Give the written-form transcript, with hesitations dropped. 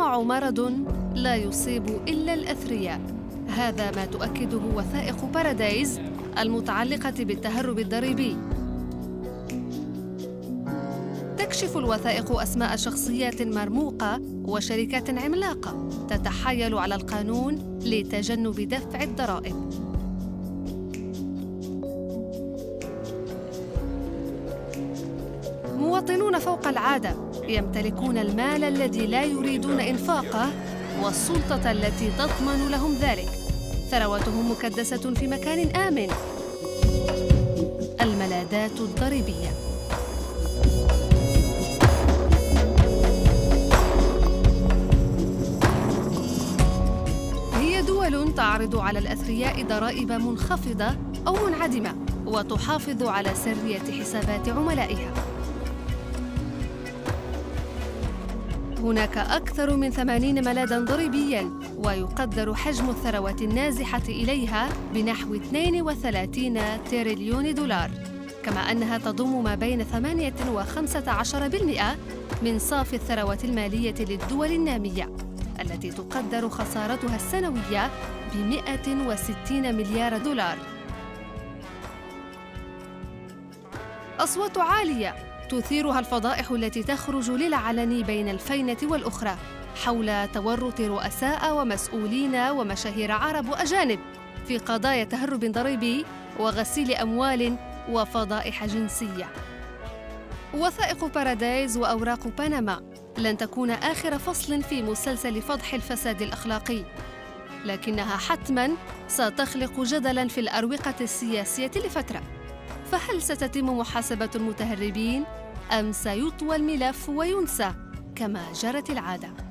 الطمع مرض لا يصيب إلا الأثرياء. هذا ما تؤكده وثائق بارادايز المتعلقة بالتهرب الضريبي. تكشف الوثائق أسماء شخصيات مرموقة وشركات عملاقة تتحايل على القانون لتجنب دفع الضرائب. مواطنون فوق العادة يمتلكون المال الذي لا يريدون إنفاقه والسلطة التي تضمن لهم ذلك. ثروتهم مكدسة في مكان آمن. الملاذات الضريبية. هي دول تعرض على الأثرياء ضرائب منخفضة أو منعدمة وتحافظ على سرية حسابات عملائها. هناك أكثر من 80 ملاذاً ضريبياً، ويقدر حجم الثروات النازحة إليها بنحو 32 تريليون دولار، كما أنها تضم ما بين 8 و15% من صافي الثروات المالية للدول النامية، التي تقدر خسارتها السنوية ب160 مليار دولار. أصوات عالية تثيرها الفضائح التي تخرج للعلن بين الفينة والأخرى حول تورط رؤساء ومسؤولين ومشاهير عرب وأجانب في قضايا تهرب ضريبي وغسيل أموال وفضائح جنسية. وثائق بارادايز وأوراق بنما لن تكون آخر فصل في مسلسل فضح الفساد الأخلاقي، لكنها حتماً ستخلق جدلاً في الأروقة السياسية لفترة. فهل ستتم محاسبة المتهربين أم سيطوى الملف وينسى كما جرت العادة؟